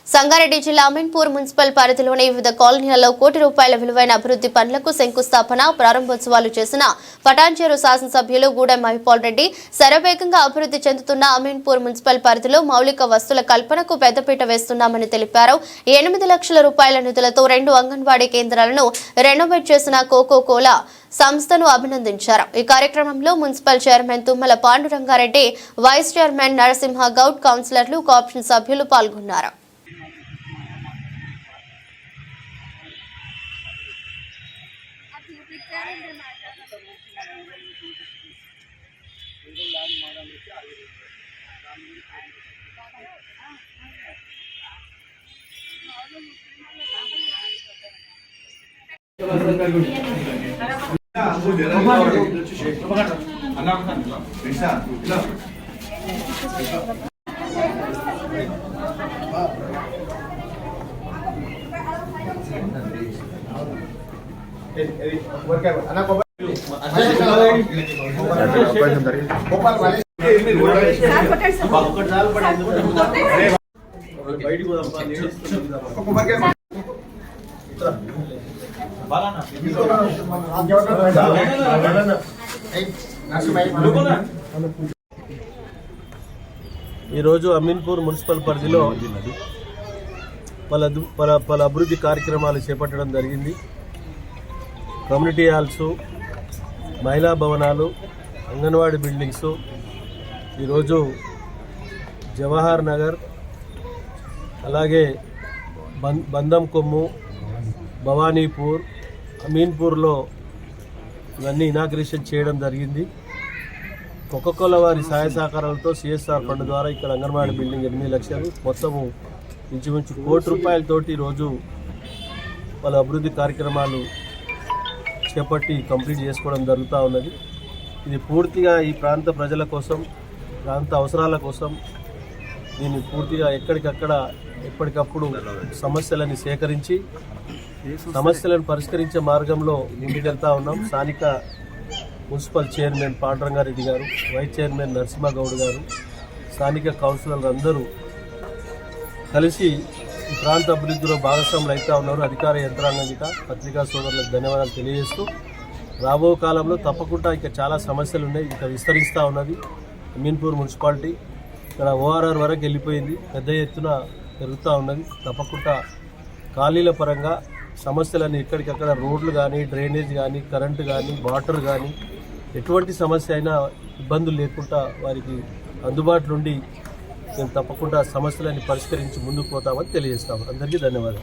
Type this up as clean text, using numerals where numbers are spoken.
సంగారెడ్డి జిల్లా అమీన్పూర్ మున్సిపల్ పరిధిలోని వివిధ కాలనీలలో కోటి రూపాయల విలువైన అభివృద్ధి పనులకు శంకుస్థాపన ప్రారంభోత్సవాలు చేసిన పటాన్చెరు శాసనసభ్యులు గూడెం మహిపాల్ రెడ్డి శరవేగంగా అభివృద్ధి చెందుతున్న అమీన్పూర్ మున్సిపల్ పరిధిలో మౌలిక వస్తువుల కల్పనకు పెద్దపీట వేస్తున్నామని తెలిపారు. 8 లక్షల రూపాయల నిధులతో 2 అంగన్వాడీ కేంద్రాలను రెనోవేట్ చేసిన కోకోకోలా సంస్థను అభినందించారు. ఈ కార్యక్రమంలో municipal chairman Tummala Pandu Ranga Reddy, vice chairman Narasimha Goud, కౌన్సిలర్లు, కోఆప్షన్ సభ్యులు పాల్గొన్నారు. ఈరోజు అమీన్పూర్ మున్సిపల్ పరిధిలో పలు అభివృద్ధి కార్యక్రమాలు చేపట్టడం జరిగింది. కమ్యూనిటీ హాల్స్, మహిళా భవనాలు, అంగన్వాడీ బిల్డింగ్స్, ఈరోజు జవహర్ నగర్, అలాగే బందం కొమ్ము, భవానీపూర్, అమీన్పూర్లో ఇవన్నీ ఇనాగ్రేషన్ చేయడం జరిగింది. కోకోకోలా వారి సహాయ సహకారాలతో సిఎస్ఆర్ ఫండ్ ద్వారా ఇక్కడ అంగన్వాడీ బిల్డింగ్ 8 లక్షలు, మొత్తము ఇంచుమించు ₹1 కోటి ఈరోజు వాళ్ళ అభివృద్ధి కార్యక్రమాలు చేపట్టి కంప్లీట్ చేసుకోవడం జరుగుతూ ఉన్నది. ఇది పూర్తిగా ఈ ప్రాంత ప్రజల కోసం, ప్రాంత అవసరాల కోసం దీన్ని పూర్తిగా ఎక్కడికక్కడ ఎప్పటికప్పుడు సమస్యలను సేకరించి సమస్యలను పరిష్కరించే మార్గంలో ముందుకెళ్తా ఉన్నాం. స్థానిక మున్సిపల్ చైర్మన్ పాండురంగారెడ్డి గారు, వైస్ చైర్మన్ నరసింహ గౌడ్ గారు, స్థానిక కౌన్సిలర్లు అందరూ కలిసి ఈ ప్రాంత అభివృద్ధిలో భాగస్వాములు అవుతా ఉన్నారు. అధికార యంత్రాంగం గిట పత్రికా సోదరులకు ధన్యవాదాలు తెలియజేస్తూ, రాబో కాలంలో తప్పకుండా ఇంకా చాలా సమస్యలు ఉన్నాయి. ఇంకా విస్తరిస్తూ ఉన్నది అమీన్పూర్ మున్సిపాలిటీ. ఇక్కడ ఓఆర్ఆర్ వరకు వెళ్ళిపోయింది, పెద్ద ఎత్తున పెరుగుతూ ఉన్నది. తప్పకుండా ఖాళీల పరంగా సమస్యలన్నీ ఎక్కడికక్కడ రోడ్లు కానీ, డ్రైనేజ్ కానీ, కరెంటు కానీ, వాటర్ కానీ, ఎటువంటి సమస్య అయినా ఇబ్బందులు లేకుండా వారికి అందుబాటులో ఉండి మేము తప్పకుండా సమస్యలన్నీ పరిష్కరించి ముందుకు పోతామని తెలియజేస్తాము. అందరికీ ధన్యవాదాలు.